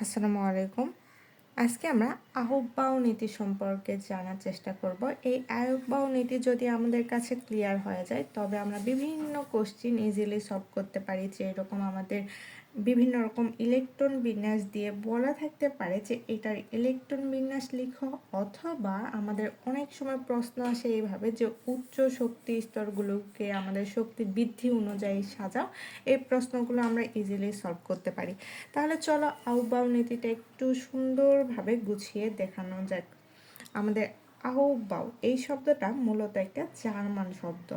আসসালামু আলাইকুম। আজকে আমরা আহ্বাও নীতি সম্পর্কে জানার চেষ্টা করব। এই আহ্বাও নীতি যদি আমাদের কাছে ক্লিয়ার হয়ে যায় তবে আমরা বিভিন্ন কোশ্চিন ইজিলি সলভ করতে পারি। যে এরকম আমাদের বিভিন্ন রকম ইলেকট্রন বিন্যাস দিয়ে বলা থাকতে পারে যে এটার ইলেকট্রন বিন্যাস লিখো, অথবা আমাদের অনেক সময় প্রশ্ন আসে এইভাবে যে উচ্চ শক্তি স্তরগুলোকে আমাদের শক্তি বৃদ্ধি অনুযায়ী সাজাও। এই প্রশ্নগুলো আমরা ইজিলি সলভ করতে পারি। তাহলে চলো আহ্বাও নীতিটা একটু সুন্দরভাবে গুছিয়ে দেখানো যাক। আমাদের আহ্বাও এই শব্দটা মূলত একটা জার্মান শব্দ।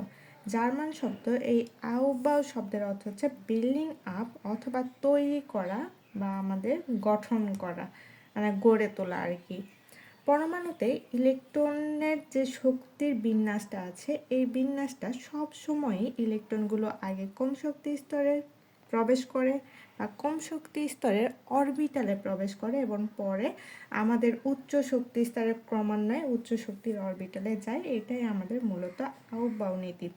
জার্মান শব্দ। এই আহ্বাও শব্দের অর্থ হচ্ছে বিল্ডিং আপ অথবা তৈরি করা বা আমাদের গঠন করা, মানে গড়ে তোলা আর কি। পরমাণুতে ইলেকট্রনের যে শক্তির বিন্যাসটা আছে, এই বিন্যাসটা সব সময়ই ইলেকট্রনগুলো আগে কম শক্তি স্তরে প্রবেশ করে বা কম শক্তি স্তরের অরবিটালে প্রবেশ করে এবং পরে আমাদের উচ্চ শক্তি স্তরে ক্রমান্বয়ে উচ্চ শক্তির অরবিটালে যায়। এটাই আমাদের মূলত আহ্বাও নীতি।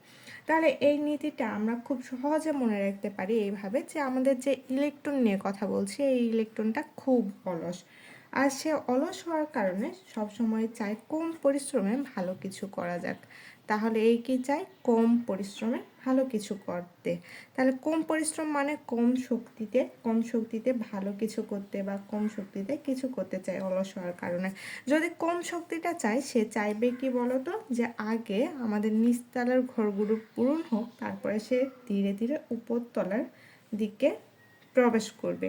তাহলে এই নীতিটা আমরা খুব সহজে মনে রাখতে পারি এইভাবে যে আমাদের যে ইলেকট্রন নিয়ে কথা বলছি, এই ইলেকট্রনটা খুব অলস, আর সে অলস হওয়ার কারণে সবসময় চায় কম পরিশ্রমে ভালো কিছু করা যাক। তাহলে এই কি চাই? কম পরিশ্রমে ভালো কিছু করতে। তাহলে কম পরিশ্রম মানে কম শক্তিতে ভালো কিছু করতে বা কম শক্তিতে কিছু করতে চায় অলস হওয়ার কারণে। যদি কম শক্তিটা চায়, সে চাইবে কি বলতো, যে আগে আমাদের নিচতলার ঘরগুলো পূরণ হোক, তারপরে সে ধীরে ধীরে উপরতলার দিকে প্রবেশ করবে।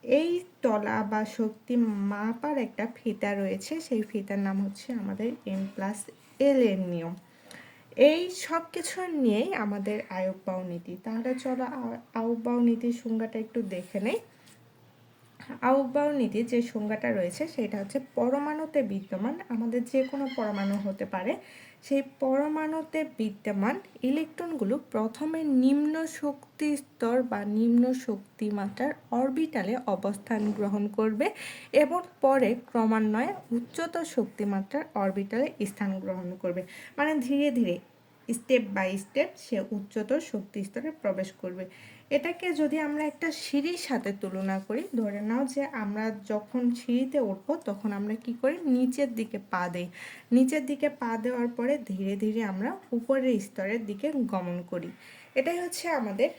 এই তলা বা শক্তি মাপার একটা ফিতা রয়েছে, সেই ফিতার নাম হচ্ছে আমাদের M+L এর নিয়ম। এই সব কিছু নিয়েই আমাদের আহ্বাও নীতি। তাহলে চলো আহ্বাও নীতির সংজ্ঞাটা একটু দেখে নেই। আহ্বাও নীতির যে সংজ্ঞাটা রয়েছে সেটা হচ্ছে পরমাণুতে বিদ্যমান, আমাদের যে কোনো পরমাণু হতে পারে, সেই পরমাণুতে বিদ্যমান ইলেকট্রনগুলো প্রথমে নিম্ন শক্তি স্তর বা নিম্ন শক্তিমাত্রার অরবিটালে অবস্থান গ্রহণ করবে এবং পরে ক্রমান্বয়ে উচ্চতর শক্তিমাত্রার অরবিটালে স্থান গ্রহণ করবে। মানে ধীরে ধীরে স্টেপ বাই স্টেপ সে উচ্চতর শক্তি স্তরে প্রবেশ করবে। এটাকে যদি আমরা একটা সিঁড়ির সাথে তুলনা করি, ধরে নাও যে আমরা যখন সিঁড়িতে উঠবো তখন আমরা কি করি, নিচের দিকে পা দিই। নিচের দিকে পা দেওয়ার পরে ধীরে ধীরে আমরা উপরের স্তরের দিকে গমন করি। এটাই হচ্ছে আমাদের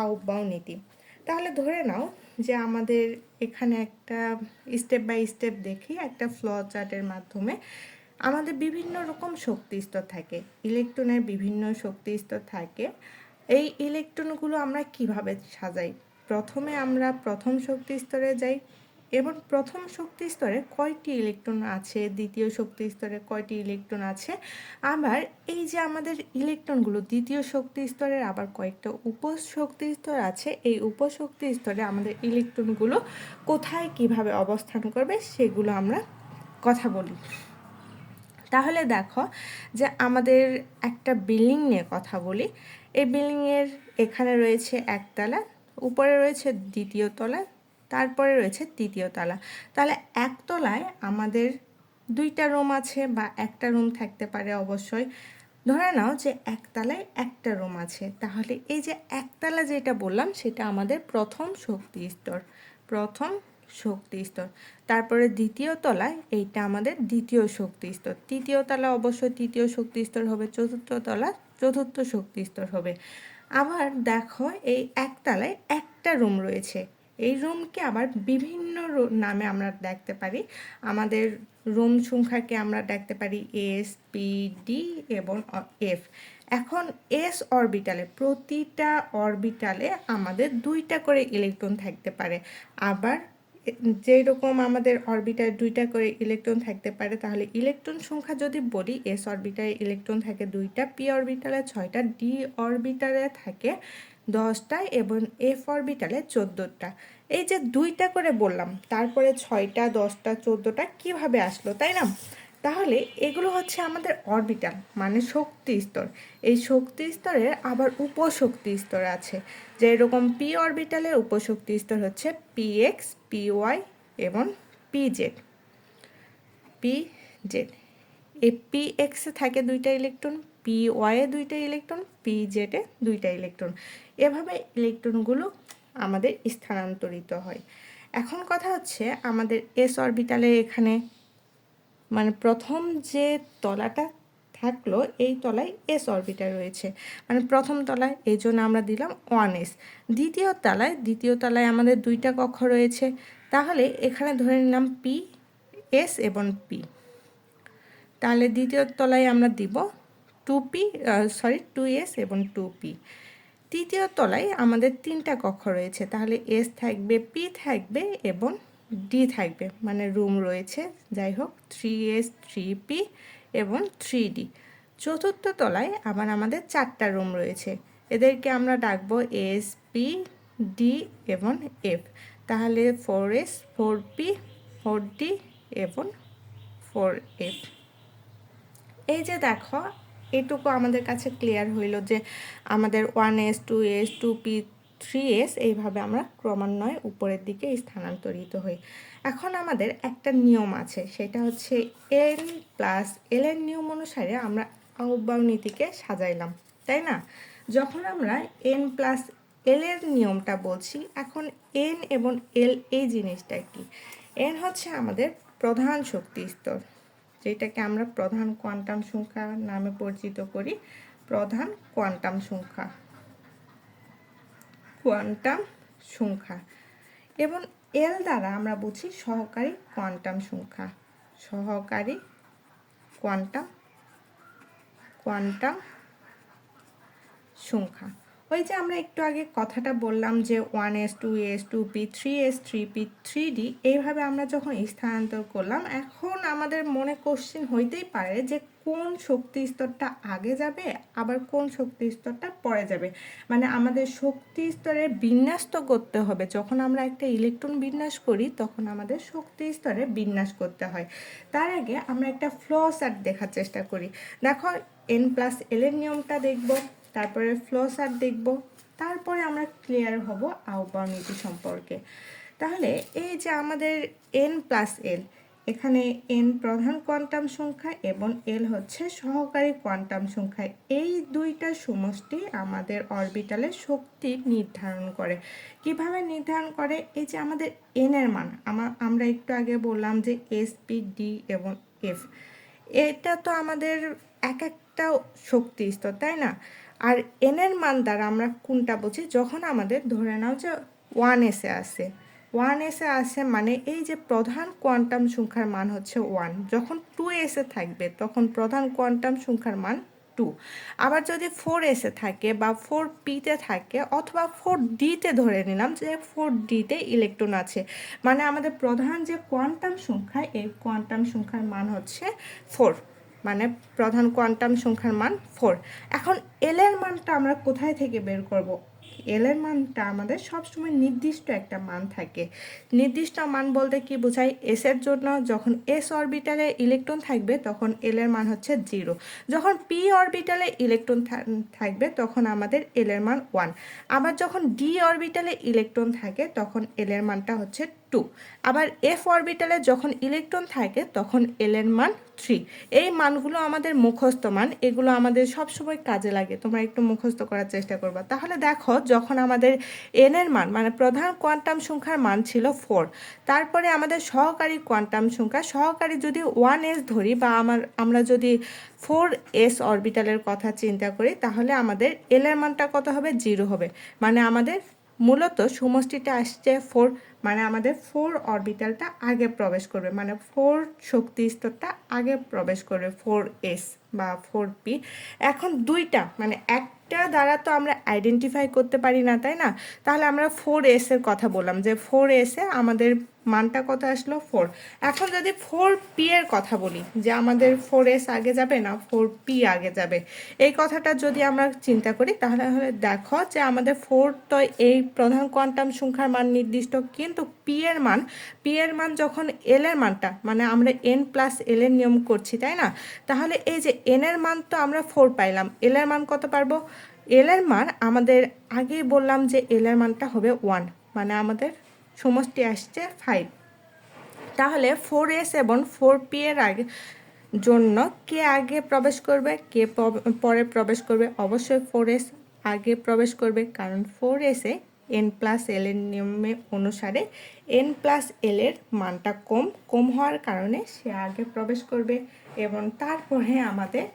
আহ্বাও নীতি। তাহলে ধরে নাও যে আমাদের এখানে একটা স্টেপ বাই স্টেপ দেখি, একটা ফ্লো চার্টের মাধ্যমে আমাদের বিভিন্ন রকম শক্তি স্তর থাকে, ইলেকট্রনের বিভিন্ন শক্তি স্তর থাকে। এই ইলেকট্রনগুলো আমরা কিভাবে সাজাই? প্রথমে আমরা প্রথম শক্তি স্তরে যাই এবং প্রথম শক্তি স্তরে কয়টি ইলেকট্রন আছে, দ্বিতীয় শক্তি স্তরে কয়টি ইলেকট্রন আছে, আবার এই যে আমাদের ইলেকট্রনগুলো দ্বিতীয় শক্তি স্তরের আবার কয়েকটা উপশক্তি স্তর আছে, এই উপশক্তি স্তরে আমাদের ইলেকট্রনগুলো কোথায় কিভাবে অবস্থান করবে সেগুলো আমরা কথা বলি। তাহলে দেখো যে আমাদের একটা বিল্ডিং নিয়ে কথা বলি। এই বিল্ডিংয়ের এখানে রয়েছে একতলা, উপরে রয়েছে দ্বিতীয় তলা, তারপরে রয়েছে তৃতীয় তলা। তাহলে একতলায় আমাদের দুইটা রুম আছে বা একটা রুম থাকতে পারে অবশ্যই। ধরে নাও যে একতলায় একটা রুম আছে, তাহলে এই যে একতলা যেটা বললাম সেটা আমাদের প্রথম শক্তি স্তর, প্রথম শক্তি স্তর। তারপরে দ্বিতীয় তলায় এইটা আমাদের দ্বিতীয় শক্তি স্তর, তৃতীয় তলা অবশ্যই তৃতীয় শক্তি স্তর হবে, চতুর্থ তলা চতুর্থ শক্তি স্তর হবে। আবার দেখো এই একতলায় একটা রুম রয়েছে, এই রুমকে আবার বিভিন্ন নামে আমরা দেখতে পারি। আমাদের রুম সংখ্যাকে আমরা দেখতে পারি এস, পি, ডি এবং এফ। এখন এস অরবিটালে, প্রতিটা অরবিটালে আমাদের দুইটা করে ইলেকট্রন থাকতে পারে। আবার যেরকম আমাদের অরবিটালে দুইটা করে ইলেকট্রন থাকতে পারে, তাহলে ইলেকট্রন সংখ্যা যদি বলি, এস অরবিটালে ইলেকট্রন থাকে দুইটা, পি অরবিটালে 6টা, ডি অরবিটালে থাকে 10টা এবং এফ অরবিটালে 14টা। এই যে দুইটা করে বললাম, তারপরে 6টা, 10টা, 14টা কীভাবে আসলো, তাই না? তাহলে এগুলো হচ্ছে আমাদের অরবিটাল, মানে শক্তি স্তর। এই শক্তি স্তরের আবার উপশক্তি স্তর আছে, যে এরকম পি অরবিটালের উপশক্তি স্তর হচ্ছে পি এক্স, পি ওয়াই এবং পি জেড। পি জেড, এই পি এক্সে থাকে দুইটা ইলেকট্রন, পি ওয়াইয়ে দুইটা ইলেকট্রন, পি জেডে দুইটা ইলেকট্রন। এভাবে ইলেকট্রনগুলো আমাদের স্থানান্তরিত হয়। এখন কথা হচ্ছে আমাদের এস অরবিটালে এখানে মানে প্রথম যে তলাটা থাকলো এই তলায় এস অরবিটাল রয়েছে, মানে প্রথম তলায়, এই জন্য আমরা দিলাম 1s। দ্বিতীয় তলায় আমাদের দুইটা কক্ষ রয়েছে, তাহলে এখানে ধরে নিলাম পি এস এবং পি। তাহলে দ্বিতীয় তলায় আমরা দিব 2s এবং 2p। তৃতীয় তলায় আমাদের তিনটা কক্ষ রয়েছে, তাহলে এস থাকবে, পি থাকবে এবং ডি থাকবে, মানে রুম রয়েছে, যাই হোক 3s 3p এবং 3d। চতুর্থ তলায় আবার আমাদের চারটা রুম রয়েছে, এদেরকে আমরা ডাকবো এস, পি, ডি এবং এফ। তাহলে 4s 4p 4d এবং 4f। এই যে দেখো, এটুকু আমাদের কাছে ক্লিয়ার হইল যে আমাদের 1s 2s 2p 3s এইভাবে আমরা ক্রমান্বয়ে উপরের দিকে স্থানান্তরিত হই। এখন আমাদের একটা নিয়ম আছে, সেটা হচ্ছে n+l এর নিয়ম অনুসারে আমরা আহ্বায়ক নীতিকে সাজাইলাম, তাই না? যখন আমরা n+l এর নিয়মটা বলছি, এখন n এবং l এই জিনিসটা কি? n হচ্ছে আমাদের প্রধান শক্তি স্তর, যেটাকে আমরা প্রধান কোয়ান্টাম সংখ্যা নামে পরিচিত করি, প্রধান কোয়ান্টাম সংখ্যা। এবং এল দ্বারা আমরা বুঝি সহকারী কোয়ান্টাম সংখ্যা। ওই যে আমরা একটু আগে কথাটা বললাম যে 1s 2s 2p 3s 3p 3d এইভাবে আমরা যখন স্থানান্তর করলাম, এখন আমাদের মনে কোশ্চেন হইতেই পারে যে কোন শক্তি স্তরটা আগে যাবে আবার কোন শক্তি স্তরটা পরে যাবে। মানে আমাদের শক্তি স্তরের বিন্যাস তো করতে হবে, যখন আমরা একটা ইলেকট্রন বিন্যাস করি তখন আমাদের শক্তি স্তরে বিন্যাস করতে হয়। তার আগে আমরা একটা ফ্লো চার্ট দেখার চেষ্টা করি। দেখো, n+l এর নিয়মটা দেখব, তারপরে ফ্লো চার্ট দেখব, তারপরে আমরা ক্লিয়ার হব আহ্বায়ক নীতি সম্পর্কে। তাহলে এই যে আমাদের n+l, এখানে n প্রধান কোয়ান্টাম সংখ্যা এবং l হচ্ছে সহকারী কোয়ান্টাম সংখ্যা, এই দুইটা সমষ্টি আমাদের অরবিটালের শক্তি নির্ধারণ করে। কিভাবে নির্ধারণ করে? এই যে আমাদের n এর মান, আমরা একটু আগে বললাম যে s, p, d এবং f, এটা তো আমাদের এক একটা শক্তি স্তর, তাই না? আর n এর মান দ্বারা আমরা কোনটা বুঝি? যখন আমাদের ধরে নাও যে 1s আসে, মানে এই যে প্রধান কোয়ান্টাম সংখ্যার মান হচ্ছে 1, যখন 2s থাকবে তখন প্রধান কোয়ান্টাম সংখ্যার মান 2। আবার যদি 4s থাকে বা 4p থাকে অথবা 4d ধরে নিলাম যে 4d ইলেকট্রন আছে, মানে আমাদের প্রধান যে কোয়ান্টাম সংখ্যা, এই কোয়ান্টাম সংখ্যার মান হচ্ছে 4, মানে প্রধান কোয়ান্টাম সংখ্যার মান 4। এখন এল এর মানটা আমরা কোথায় থেকে বের করব? এল এর মানটা আমাদের সবসময় নির্দিষ্ট একটা মান থাকে। নির্দিষ্ট মান বলতে কি বোঝায়? এস এর জন্য যখন এস অরবিটালে ইলেকট্রন থাকবে তখন এল এর মান হচ্ছে 0, যখন পি অরবিটালে ইলেকট্রন থাকবে তখন আমাদের এল এর মান 1, আবার যখন ডি অরবিটালে ইলেকট্রন থাকে তখন এল এর মানটা হচ্ছে 2, আবার এফ অরবিটালে যখন ইলেকট্রন থাকে তখন এল এর মান 3। এই মানগুলো আমাদের মুখস্থ মান, এগুলো আমাদের সবসময় কাজে লাগে, তোমরা একটু মুখস্থ করার চেষ্টা করবা। তাহলে দেখো, যখন আমাদের এন এর মান মানে প্রধান কোয়ান্টাম সংখ্যার মান ছিল 4, তারপরে আমাদের সহকারী কোয়ান্টাম সংখ্যা, সহকারী যদি 1s ধরি বা আমরা যদি 4s অরবিটালের কথা চিন্তা করি, তাহলে আমাদের এল এর মানটা কত হবে? 0 হবে। মানে আমাদের মূলত সমষ্টিটা আসছে 4, মানে আমাদের 4 অরবিটালটা আগে প্রবেশ করবে, মানে 4 শক্তি স্তরটা আগে প্রবেশ করবে, 4s বা 4p। এখন দুইটা মানে একটা দ্বারা তো আমরা আইডেন্টিফাই করতে পারি না, তাই না? তাহলে আমরা 4s এর কথা বললাম যে 4s এ আমাদের মানটা কত আসলো? 4। এখন যদি 4p এর কথা বলি যে আমাদের 4s আগে যাবে না 4p আগে যাবে, এই কথাটা যদি আমরা চিন্তা করি তাহলে দেখো যে আমাদের 4 তো এই প্রধান কোয়ান্টাম সংখ্যার মান নির্দিষ্ট, কিন্তু p এর মান যখন l এর মানটা, মানে আমরা n+l এর নিয়ম করছি, তাই না? তাহলে এই যে n এর মান তো আমরা 4 পাইলাম, l এর মান কত পারবো? l এর মান আমাদের আগেই বললাম যে l এর মানটা হবে 1, মানে আমাদের সমষ্টি আসছে 5। তাহলে 4s এবং 4p এর আগে জন্য কে আগে প্রবেশ করবে, কে পরে প্রবেশ করবে? অবশ্যই 4s আগে প্রবেশ করবে, কারণ 4s এ n+l এর নিয়মে অনুসারে n+l এর মানটা কম হওয়ার কারণে সে আগে প্রবেশ করবে এবং তারপরে আমাদের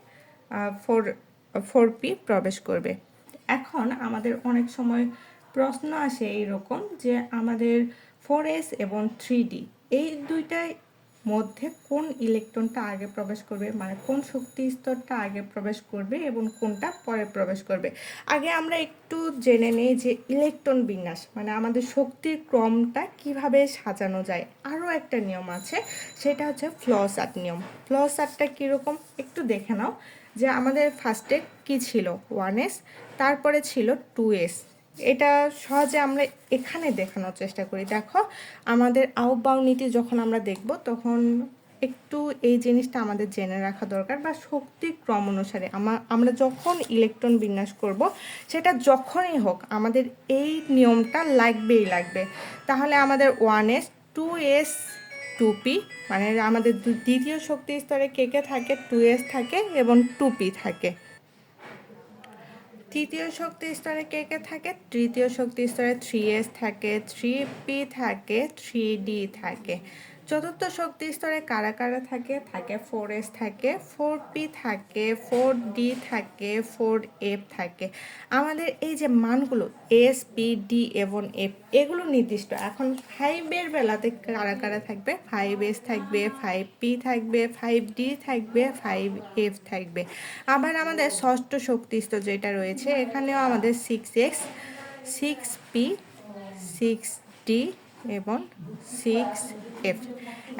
4p প্রবেশ করবে। এখন আমাদের অনেক সময় প্রশ্ন আসে এইরকম যে আমাদের 4s এবং 3d এই দুইটাই মধ্যে কোন ইলেকট্রনটা আগে প্রবেশ করবে, মানে কোন শক্তি স্তরটা আগে প্রবেশ করবে এবং কোনটা পরে প্রবেশ করবে। আগে আমরা একটু জেনে নেই যে ইলেকট্রন বিন্যাস মানে আমাদের শক্তির ক্রমটা কিভাবে সাজানো যায়। আরও একটা নিয়ম আছে, সেটা হচ্ছে ফ্লো-চার্ট নিয়ম। ফ্লো-চার্টটা কীরকম একটু দেখে নাও, যে আমাদের ফার্স্টে কি ছিল 1s, তারপরে ছিল 2s। এটা সহজে আমরা এখানে দেখানোর চেষ্টা করি। দেখো আমাদের আউটবাউন্ড নীতি যখন আমরা দেখব তখন একটু এই জিনিসটা আমাদের জেনে রাখা দরকার, বা শক্তি ক্রম অনুসারে আমরা যখন ইলেকট্রন বিন্যাস করব সেটা যখনই হোক আমাদের এই নিয়মটা লাগবে। তাহলে আমাদের 1s 2s 2p মানে আমাদের দ্বিতীয় শক্তি স্তরে কে থাকে 2s থাকে এবং 2p থাকে। তৃতীয় শক্তি স্তরে কে থাকে, তৃতীয় শক্তি স্তরে 3s থাকে, 3p থাকে, 3d থাকে। চতুর্থ শক্তি স্তরে কারা থাকে 4s থাকে, 4p থাকে, 4d থাকে, 4f থাকে। আমাদের এই যে মানগুলো s, p, d এবং f এগুলো নির্দিষ্ট। এখন 5 বেলাতে কারা থাকবে, 5s থাকবে, 5p থাকবে, 5d থাকবে, 5f থাকবে। আবার আমাদের ষষ্ঠ শক্তি স্তর যেটা রয়েছে এখানেও আমাদের 6s, 6p, 6d এবং 6f।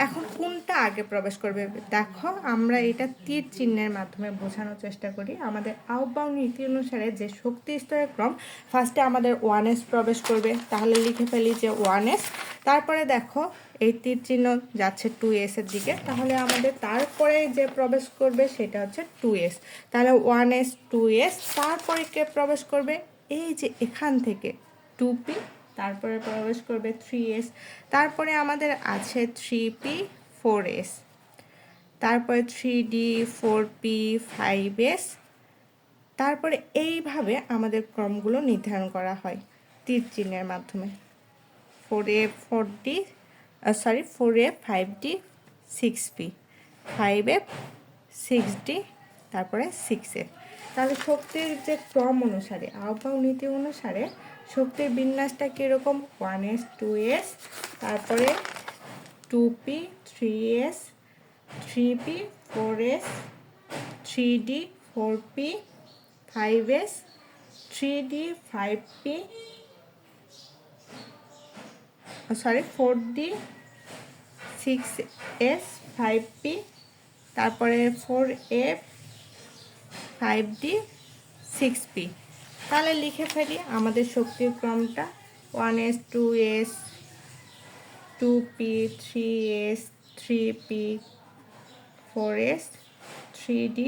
এখন কোনটা আগে প্রবেশ করবে দেখো, আমরা এটা তীর চিহ্নের মাধ্যমে বোঝানোর চেষ্টা করি। আমাদের আউটবাউন্ড নীতি অনুসারে যে শক্তি স্তরের ক্রম, ফার্স্টে আমাদের 1s প্রবেশ করবে, তাহলে লিখে ফেলি যে 1s। তারপরে দেখো এই তীর চিহ্ন যাচ্ছে 2s এর দিকে, তাহলে আমাদের তারপরে যে প্রবেশ করবে সেটা হচ্ছে 2s। তাহলে 1s 2s, তারপরে কে প্রবেশ করবে, এই যে এখান থেকে 2p, তারপরে প্রবেশ করবে 3s, তারপরে আমাদের আছে 3p 4s, তারপরে 3d 4p 5s। তারপরে এইভাবে আমাদের ক্রমগুলো নির্ধারণ করা হয় তীর চিহ্নের মাধ্যমে। 4f 5d 6p, 5f 6d, তারপরে 6f। তাহলে শক্তির যে ক্রম অনুসারে আউটবাউন্ড নীতি অনুসারে শক্তির বিন্যাসটা কীরকম, 1s 2s, তারপরে 2p 3s, 3p 4s, 3d 4p, 5s, 3d 5p, 4d 6s 5p, তারপরে 4f 5d 6p। তাহলে লিখে ফেলি আমাদের শক্তির ক্রমটা 1s 2s 2p 3s 3p 4s 3d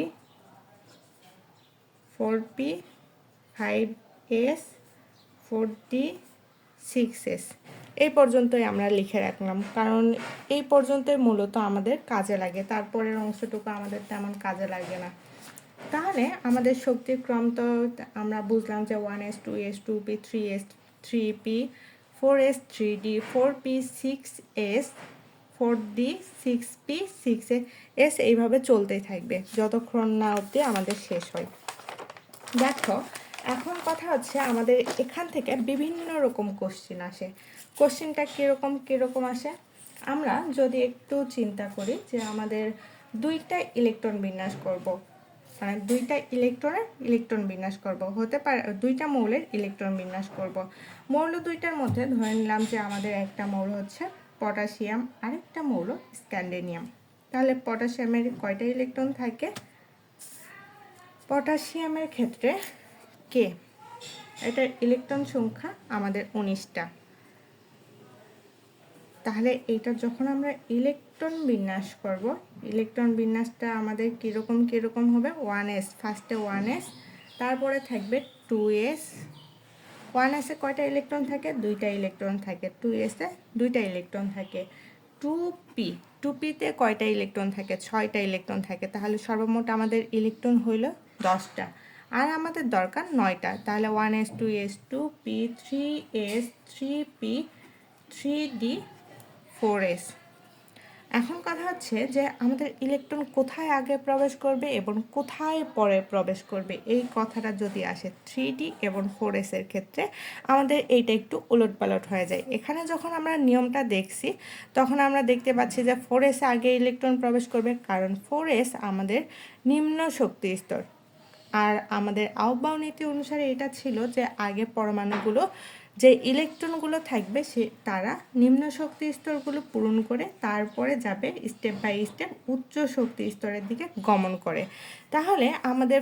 4p 5s 4d 6s। এই পর্যন্তই আমরা লিখে রাখলাম, কারণ এই পর্যন্তই মূলত আমাদের কাজে লাগে, তারপরের অংশটুকু আমাদের তেমন কাজে লাগে না। তাহলে আমাদের শক্তির ক্রম তো আমরা বুঝলাম যে 1s 2s 2p 3s 3p 4s 3d 4p 6s 4d 6p 6s এইভাবে চলতেই থাকবে যতক্ষণ না অবধি আমাদের শেষ হয়। দেখো এখন কথা হচ্ছে আমাদের এখান থেকে বিভিন্ন রকম কোশ্চেন আসে। কোশ্চেনটা কীরকম আসে, আমরা যদি একটু চিন্তা করি যে আমাদের দুইটা ইলেকট্রন বিন্যাস করব, মানে দুইটা ইলেকট্রন বিন্যাস করব, হতে পারে দুইটা মৌলের ইলেকট্রন বিন্যাস করব। মৌল দুইটার মধ্যে ধরে নিলাম যে আমাদের একটা মৌল হচ্ছে পটাশিয়াম, আরেকটা মৌল স্ক্যান্ডিনিয়াম। তাহলে পটাশিয়ামের কয়টা ইলেকট্রন থাকে, পটাশিয়ামের ক্ষেত্রে কে, এটার ইলেকট্রন সংখ্যা আমাদের 19টা। তাহলে এইটা যখন আমরা ইলেকট্রন বিন্যাস করব, ইলেকট্রন বিন্যাসটা আমাদের কীরকম হবে, 1s, ফার্স্টে 1s, তারপরে থাকবে 2s। 1s এ কয়টা ইলেকট্রন থাকে, দুইটা ইলেকট্রন থাকে, 2s এ দুইটা ইলেকট্রন থাকে। 2p, 2pতে কয়টা ইলেকট্রন থাকে, 6টা ইলেকট্রন থাকে। তাহলে সর্বমোট আমাদের ইলেকট্রন হইল 10টা। আর আমাদের দরকার 9টা, তাহলে 1s2s2p3s3d4s। এখন কথা হচ্ছে যে আমাদের ইলেকট্রন কোথায় আগে প্রবেশ করবে এবং কোথায় পরে প্রবেশ করবে, এই কথাটা যদি আসে 3D এবং 4s এর ক্ষেত্রে আমাদের এইটা একটু উলটপালট হয়ে যায়। এখানে যখন আমরা নিয়মটা দেখছি তখন আমরা দেখতে পাচ্ছি যে 4s আগে ইলেকট্রন প্রবেশ করবে, কারণ 4s আমাদের নিম্ন শক্তি স্তর। আর আমাদের আহ্বায়ক নীতি অনুসারে এটা ছিল যে আগে পরমাণুগুলো যে ইলেকট্রনগুলো থাকবে তারা নিম্ন শক্তি স্তরগুলো পূরণ করে তারপরে যাবে স্টেপ বাই স্টেপ উচ্চ শক্তি স্তরের দিকে গমন করে। তাহলে আমাদের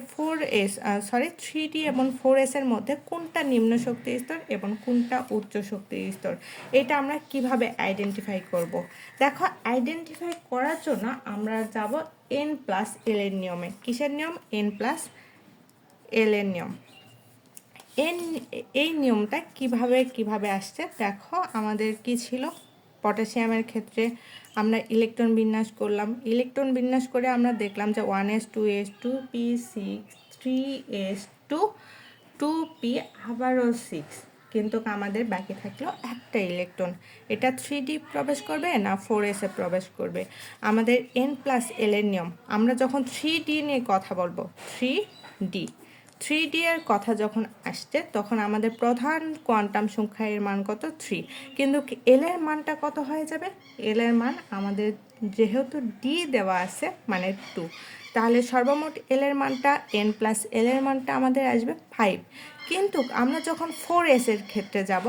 3D এবং 4s এর মধ্যে কোনটা নিম্ন শক্তি স্তর এবং কোনটা উচ্চ শক্তি স্তর, এটা আমরা কিভাবে আইডেন্টিফাই করব। দেখো, আইডেন্টিফাই করার জন্য আমরা যাব n+l এর নিয়মে। কিসের নিয়ম? n+l এর নিয়ম। এই নিয়মটা কিভাবে আসছে দেখো, আমাদের কি ছিল, পটাশিয়ামের ক্ষেত্রে আমরা ইলেকট্রন বিন্যাস করলাম। ইলেকট্রন বিন্যাস করে আমরা দেখলাম যে 1s2s2p6 3s2 2p আবারও 6, কিন্তু আমাদের বাকি থাকলো একটা ইলেকট্রন। এটা 3D প্রবেশ করবে না 4s এ প্রবেশ করবে? আমাদের n+l এর নিয়ম, আমরা যখন 3D নিয়ে কথা বলবো, 3D এর কথা যখন আসছে তখন আমাদের প্রধান কোয়ান্টাম সংখ্যা এর মান কত? 3, কিন্তু এল এর মানটা কত হয়ে যাবে? এল এর মান আমাদের যেহেতু ডি দেওয়া আছে মানে 2, তাহলে সর্বমোট এল এর মানটা n+l এর মানটা আমাদের আসবে 5। কিন্তু আমরা যখন 4s এর ক্ষেত্রে যাব,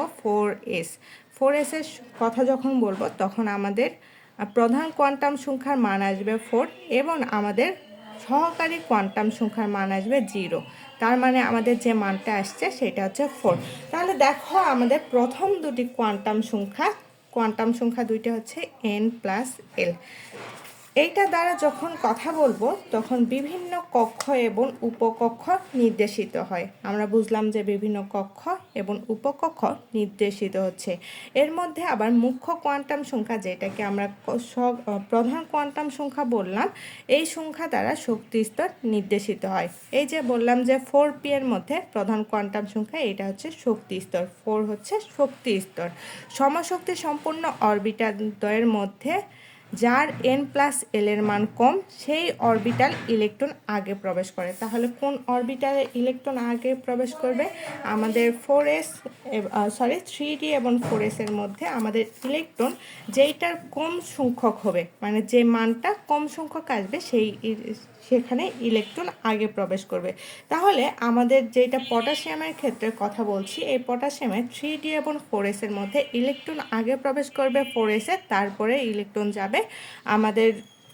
4s এর কথা যখন বলবো তখন আমাদের প্রধান কোয়ান্টাম সংখ্যার মান আসবে 4 এবং আমাদের সহকারী কোয়ান্টাম সংখ্যার মান আসবে 0। তার মানে আমাদের যে মানটা আসছে সেটা হচ্ছে 4। তাহলে দেখো, আমাদের প্রথম দুটি কোয়ান্টাম সংখ্যা দুইটা হচ্ছে n+l। এইটা দ্বারা যখন কথা বলবো তখন বিভিন্ন কক্ষ এবং উপকক্ষ নির্দেশিত হয়। আমরা বুঝলাম যে বিভিন্ন কক্ষ এবং উপকক্ষ নির্দেশিত হচ্ছে। এর মধ্যে আবার মুখ্য কোয়ান্টাম সংখ্যা, যেটাকে আমরা প্রধান কোয়ান্টাম সংখ্যা বললাম, এই সংখ্যা দ্বারা শক্তি স্তর নির্দেশিত হয়। এই যে বললাম যে 4p এর মধ্যে প্রধান কোয়ান্টাম সংখ্যা, এটা হচ্ছে শক্তি স্তর, 4 হচ্ছে শক্তি স্তর। সমশক্তি সম্পন্ন অরবিটাল দ্বয়ের মধ্যে যার n+l এর মান কম, সেই অরবিটাল ইলেকট্রন আগে প্রবেশ করে। তাহলে কোন অরবিটালে ইলেকট্রন আগে প্রবেশ করবে? আমাদের 3D এবং 4s এর মধ্যে আমাদের ইলেকট্রন যেইটার কম সংখ্যক হবে, মানে যে মানটা কম সংখ্যক আসবে সেখানে ইলেকট্রন আগে প্রবেশ করবে। তাহলে আমাদের যেটা পটাশিয়ামের ক্ষেত্রে কথা বলছি, এই পটাশিয়ামের 3D এবং 4s এর মধ্যে ইলেকট্রন আগে প্রবেশ করবে 4s এ, তারপরে ইলেকট্রন যাবে আমাদের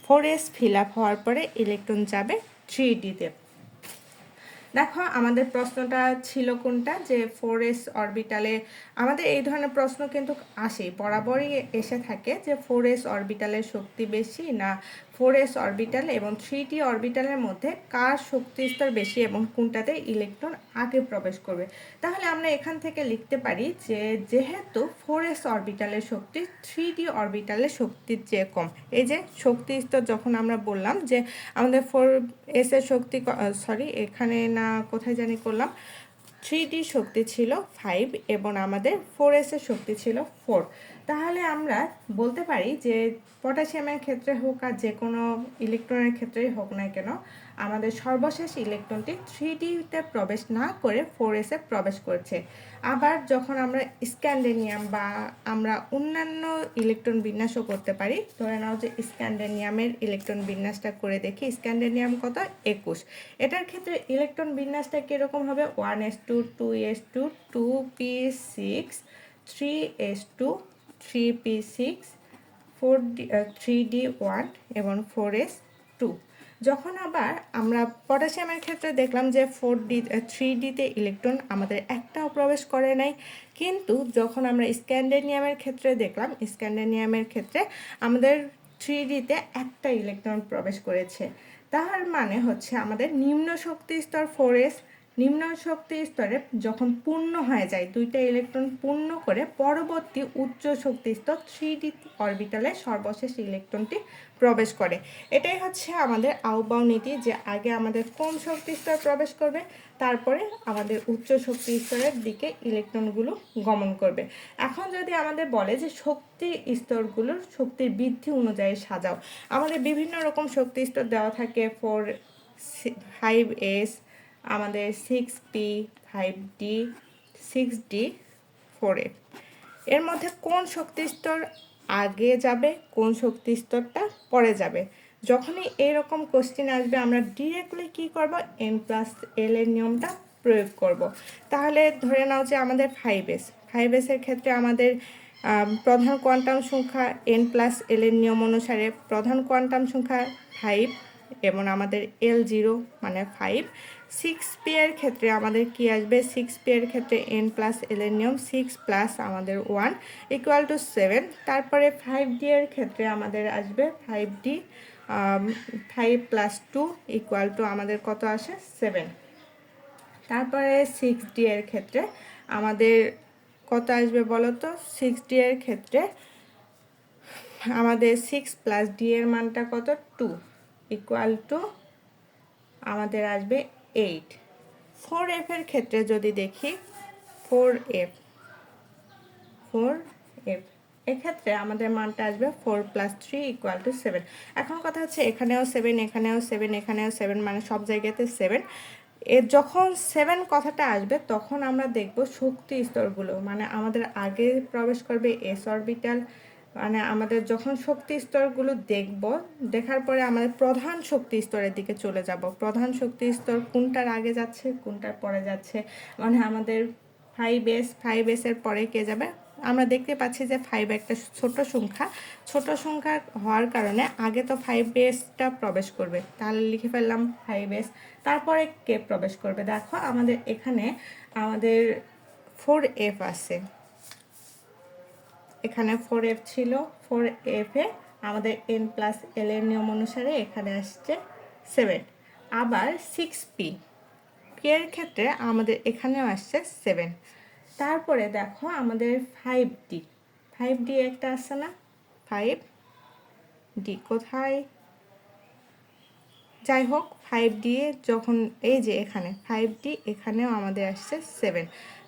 4s ফিল আপ হওয়ার পরে ইলেকট্রন যাবে 3Dতে। দেখো, আমাদের প্রশ্নটা ছিল কোনটা, যে 4s অরবিটালে আমাদের এই ধরনের প্রশ্ন কিন্তু আসেই, বরাবরই এসে থাকে যে 4s অরবিটালের শক্তি বেশি না 4s অরবিটাল এবং 3D অরবিটালের মধ্যে কার শক্তি স্তর বেশি এবং কোনটাতে ইলেকট্রন আগে প্রবেশ করবে। তাহলে আমরা এখান থেকে লিখতে পারি যে যেহেতু 4s অরবিটালের শক্তি 3D অরবিটালের শক্তির চেয়ে কম, এই যে শক্তি স্তর যখন আমরা বললাম যে আমাদের 4s এর শক্তি এখানে না কোথায় জানি করলাম, 3D শক্তি ছিল 5 এবং আমাদের 4s এর শক্তি ছিল 4। তাহলে আমরা বলতে পারি যে পটাশিয়ামের ক্ষেত্রে হোক আর যে কোনো ইলেকট্রনের ক্ষেত্রেই হোক না কেন, আমাদের সর্বশেষ ইলেকট্রনটি 3Dতে প্রবেশ না করে 4s এ প্রবেশ করছে। আবার যখন আমরা স্ক্যান্ডেনিয়াম বা আমরা অন্যান্য ইলেকট্রন বিন্যাসও করতে পারি, ধরে নাও যে স্ক্যান্ডেনিয়ামের ইলেকট্রন বিন্যাসটা করে দেখি। স্ক্যান্ডেনিয়াম কত? 21। এটার ক্ষেত্রে ইলেকট্রন বিন্যাসটা কীরকম হবে? 1s2 2s2 2p6 3s2 3p6 3d1 এবং 4s2। যখন আবার আমরা পটাশিয়ামের ক্ষেত্রে দেখলাম যে 3Dতে ইলেকট্রন আমাদের একটাও প্রবেশ করে নাই, কিন্তু যখন আমরা স্ক্যান্ডেনিয়ামের ক্ষেত্রে দেখলাম, স্ক্যান্ডেনিয়ামের ক্ষেত্রে আমাদের 3Dতে একটা ইলেকট্রন প্রবেশ করেছে। তার মানে হচ্ছে আমাদের নিম্ন শক্তি স্তর 4s, নিম্ন শক্তি স্তরে যখন পূর্ণ হয়ে যায়, দুইটা ইলেকট্রন পূর্ণ করে পরবর্তী উচ্চ শক্তি স্তর 3d অরবিটালে সর্বশেষ ইলেকট্রনটি প্রবেশ করে। এটাই হচ্ছে আমাদের আউবাউ নীতি, যে আগে আমাদের কম শক্তি স্তর প্রবেশ করবে, তারপরে আমাদের উচ্চ শক্তি স্তরের দিকে ইলেকট্রনগুলো গমন করবে। এখন যদি আমাদের বলে যে শক্তি স্তরগুলোর শক্তির বৃদ্ধি অনুযায়ী সাজাও, আমাদের বিভিন্ন রকম শক্তি স্তর দেওয়া থাকে, 5s, আমাদের 6p, 5d, 6d, 4f। এর মধ্যে কোন শক্তি স্তর আগে যাবে, কোন শক্তি স্তরটা পরে যাবে, যখনই এরকম কোশ্চেন আসবে আমরা ডিরেক্টলি কি করব, n+l এর নিয়মটা প্রয়োগ করব। তাহলে ধরে নাও যে আমাদের 5s এর ক্ষেত্রে আমাদের প্রধান কোয়ান্টাম সংখ্যা n+l এর নিয়ম অনুসারে প্রধান কোয়ান্টাম সংখ্যা 5 এবং আমাদের L0 মানে 5। 6p এর ক্ষেত্রে আমাদের কি আসবে, 6p এর ক্ষেত্রে n+l এর নিয়ম 6 প্লাস আমাদের 1 ইকুয়াল টু 7। তারপরে 5d এর ক্ষেত্রে আমাদের আসবে 5d 5 প্লাস 2 ইকুয়াল টু আমাদের কত আসে, 7। তারপরে 6d এর ক্ষেত্রে আমাদের কত আসবে বলো তো, 6d এর ক্ষেত্রে আমাদের 6 প্লাস d এর মানটা কত, 2 ইকুয়াল টু আমাদের আসবে 8। 4f এর ক্ষেত্রে যদি দেখি, 4f এক্ষেত্রে আমাদের মানটা আসবে 4 প্লাস 3 ইকুয়াল টু 7। এখন কথা হচ্ছে এখানেও 7, এখানেও 7, এখানেও 7, মানে সব জায়গাতে 7। যখন 7 কথাটা আসবে তখন আমরা দেখব শক্তি স্তরগুলো, মানে আমাদের আগে প্রবেশ করবে এস অরবিটাল, মানে আমাদের যখন শক্তি স্তরগুলো দেখার পরে আমাদের প্রধান শক্তি স্তরের দিকে চলে যাব। প্রধান শক্তি স্তর কোনটার আগে যাচ্ছে, কোনটার পরে যাচ্ছে, মানে আমাদের 5s এর পরে কে যাবে, আমরা দেখতে পাচ্ছি যে 5 একটা ছোট সংখ্যা হওয়ার কারণে আগে তো 5sটা প্রবেশ করবে, তাহলে লিখে ফেললাম 5s। তারপরে কে প্রবেশ করবে, দেখো আমাদের এখানে আমাদের 4f আছে, এখানে 4f ছিল, 4f এ আমাদের n+l এর নিয়ম অনুসারে এখানে আসছে 7। আবার 6p এর ক্ষেত্রে আমাদের এখানেও আসছে 7। তারপরে দেখো আমাদের 5d একটা আছে না, 5d কোথায়, যাই হোক 5d যখন এই যে এখানে 5d এখানেও আমাদের আসছে 7।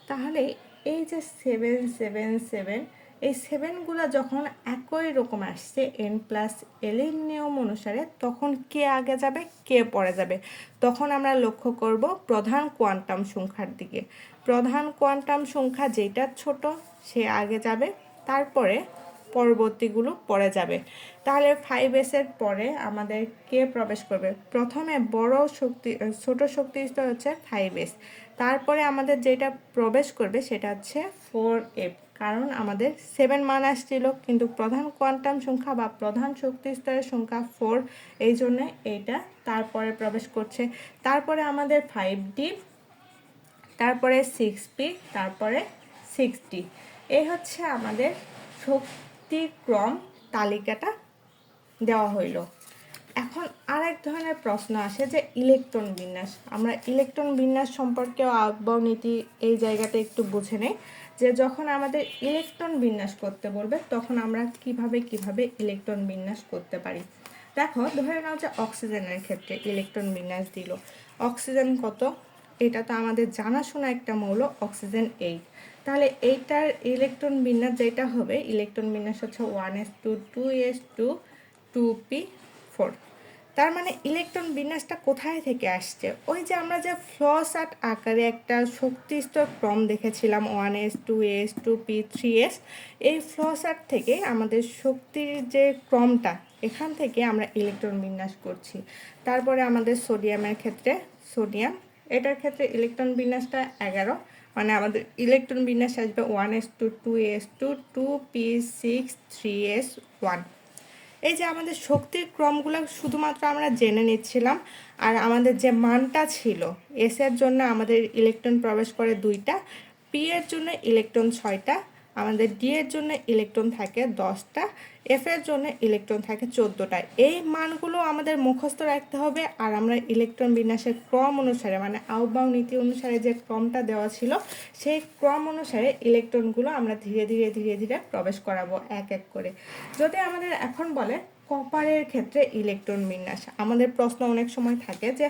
তাহলে এই যে 7 7 7, এই 7গুলো যখন একই রকম আসছে n+l এর নিয়ম অনুসারে, তখন কে আগে যাবে, কে পরে যাবে, তখন আমরা লক্ষ্য করব প্রধান কোয়ান্টাম সংখ্যার দিকে। প্রধান কোয়ান্টাম সংখ্যা যেটা ছোট সে আগে যাবে, তারপরে পরবর্তীগুলো পরে যাবে। তাহলে 5s এর পরে আমাদের কে প্রবেশ করবে, প্রথমে ছোট শক্তি স্তর হচ্ছে 5s, তারপরে আমাদের যেটা প্রবেশ করবে সেটা হচ্ছে 4f, কারণ আমাদের 7 মান আসছিল কিন্তু প্রধান কোয়ান্টাম সংখ্যা বা প্রধান শক্তি স্তরের সংখ্যা 4, এই জন্য এইটা তারপরে প্রবেশ করছে। তারপরে আমাদের 5d, তারপরে 6p, তারপরে 6d। এই হচ্ছে আমাদের শক্তিক্রম তালিকাটা দেওয়া হইল। এখন আরেক ধরনের প্রশ্ন আসে যে ইলেকট্রন বিন্যাস। আমরা ইলেকট্রন বিন্যাস সম্পর্কেও আউবাউ নীতি এই জায়গাতে একটু বুঝে নেই, যে যখন আমাদের ইলেকট্রন বিন্যাস করতে বলবে তখন আমরা কিভাবে ইলেকট্রন বিন্যাস করতে পারি। দেখো ধরে নাও যে অক্সিজেনের ক্ষেত্রে ইলেকট্রন বিন্যাস দিল, অক্সিজেন কত, এটা তো আমাদের জানাশোনা একটা মৌল, অক্সিজেন 8। তাহলে এইটার ইলেকট্রন বিন্যাস যেটা হবে, ইলেকট্রন বিন্যাস হচ্ছে 1s2 2s2 2p4। তার মানে ইলেকট্রন বিন্যাসটা কোথায় থেকে আসছে, ওই যে আমরা যে ফ্লোচার্ট আকারে একটা শক্তি স্তর ক্রম দেখেছিলাম 1s 2s 2p 3s, এই ফ্লোচার্ট থেকে আমাদের শক্তির যে ক্রমটা, এখান থেকে আমরা ইলেকট্রন বিন্যাস করছি। তারপরে আমাদের সোডিয়ামের ক্ষেত্রে সোডিয়াম, এটার ক্ষেত্রে ইলেকট্রন বিন্যাসটা 11, মানে আমাদের ইলেকট্রন বিন্যাস আসবে 1s2 2s2 2p6 3s1। এই যে আমাদের শক্তির ক্রমগুলো শুধুমাত্র আমরা জেনে নিচ্ছিলাম, আর আমাদের যে মানটা ছিল, এস এর জন্য আমাদের ইলেকট্রন প্রবেশ করে 2টা, পি এর জন্য ইলেকট্রন 6টা, আমাদের ডি এর জন্য ইলেকট্রন থাকে 10টা, এফ এর জন্য ইলেকট্রন থাকে 14টা। এই মানগুলো আমাদের মুখস্থ রাখতে হবে, আর আমরা ইলেকট্রন বিন্যাসের ক্রম অনুসারে মানে আউবাউ নীতি অনুসারে যে ক্রমটা দেওয়া ছিল সেই ক্রম অনুসারে ইলেকট্রনগুলো আমরা ধীরে ধীরে ধীরে ধীরে প্রবেশ করাবো এক এক করে। যদি আমাদের এখন বলে কপারের ক্ষেত্রে ইলেকট্রন বিন্যাস, আমাদের প্রশ্ন অনেক সময় থাকে যে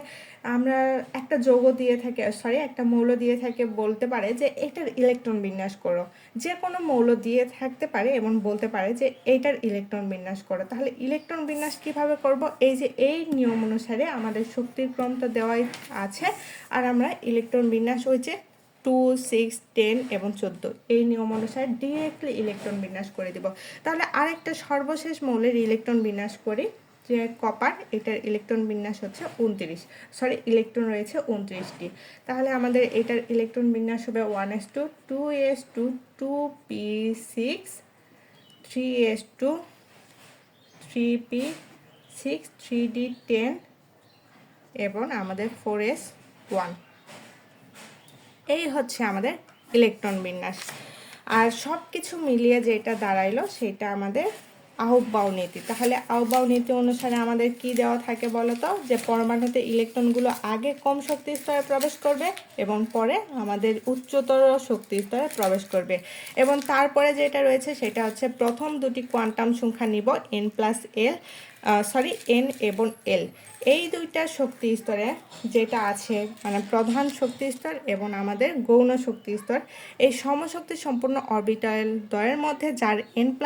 আমরা একটা যৌগ দিয়ে থাকে একটা মৌল দিয়ে থাকে, বলতে পারে যে এটার ইলেকট্রন বিন্যাস করো। যে কোনো মৌল দিয়ে থাকতে পারে এবং বলতে পারে যে এইটার ইলেকট্রন বিন্যাস করো। তাহলে ইলেকট্রন বিন্যাস কিভাবে করব? এই যে এই নিয়ম অনুসারে আমাদের শক্তির ক্রমটা দেওয়াই আছে, আর আমরা ইলেকট্রন বিন্যাস ওই যে 2, 6, 10 এবং 14 এই নিয়ম অনুসারে ডিরেক্টলি ইলেকট্রন বিন্যাস করে দিব। তাহলে আরেকটা সর্বশেষ মৌলের ইলেকট্রন বিন্যাস করি, যে কপার, এটার ইলেকট্রন বিন্যাস হচ্ছে 29, ইলেকট্রন রয়েছে 29টি। তাহলে আমাদের এটার ইলেকট্রন বিন্যাস হবে 1s2, 2s2, 2p6, 3s2, 3p6, 3d10 এবং আমাদের 4s1। এই হচ্ছে আমাদের ইলেকট্রন বিন্যাস। আর সব কিছু মিলিয়ে যেটা দাঁড়াইলো সেটা আমাদের আহুবাউ নীতি। তাহলে আহুবাউ নীতি অনুসারে আমাদের কি দেওয়া থাকে বলতো, যে পরমাণুতে ইলেকট্রনগুলো আগে কম শক্তি স্তরে প্রবেশ করবে এবং পরে আমাদের উচ্চতর শক্তি স্তরে প্রবেশ করবে। এবং তারপরে যেটা রয়েছে সেটা হচ্ছে প্রথম দুটি কোয়ান্টাম সংখ্যা নিব n এবং l, এই দুইটা শক্তি স্তরে যেটা আছে মানে প্রধান শক্তি স্তর এবং আমাদের গৌণ শক্তি স্তর, এই সমশক্তি সম্পূর্ণ অরবিটাল দ্বয়ের মধ্যে যার n+l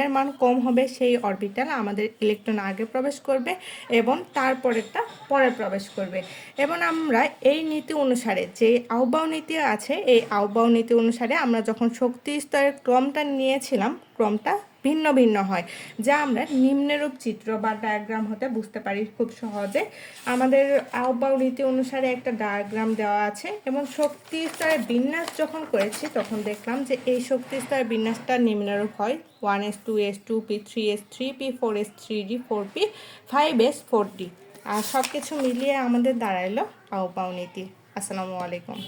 এর মান কম হবে সেই অরবিটাল আমাদের ইলেকট্রন আগে প্রবেশ করবে এবং তারপরেরটা পরে প্রবেশ করবে। এবং আমরা এই নীতি অনুসারে যে আহুবাউ নীতি আছে, এই আহুবাউ নীতি অনুসারে আমরা যখন শক্তি স্তরের ক্রমটা নিয়েছিলাম, ক্রমটা ভিন্ন ভিন্ন হয়, যা আমরা নিম্নরূপ চিত্র বা ডায়াগ্রাম হতে বুঝতে পারি খুব সহজে। আমাদের আহুবাউ নীতি অনুসারে একটা ডায়াগ্রাম দেওয়া আছে এবং শক্তি স্তরের বিন্যাস যখন করেছি তখন দেখলাম যে এই শক্তি স্তরের বিন্যাসটা নিম্নরূপ হয় 1s, 2s, 2p, 3s, 3p, 4s, 3d, 4p, 5s, 4d। আর সব কিছু মিলিয়ে আমাদের দাঁড়াইলো আহুবাউ নীতি। আসসালামু আলাইকুম।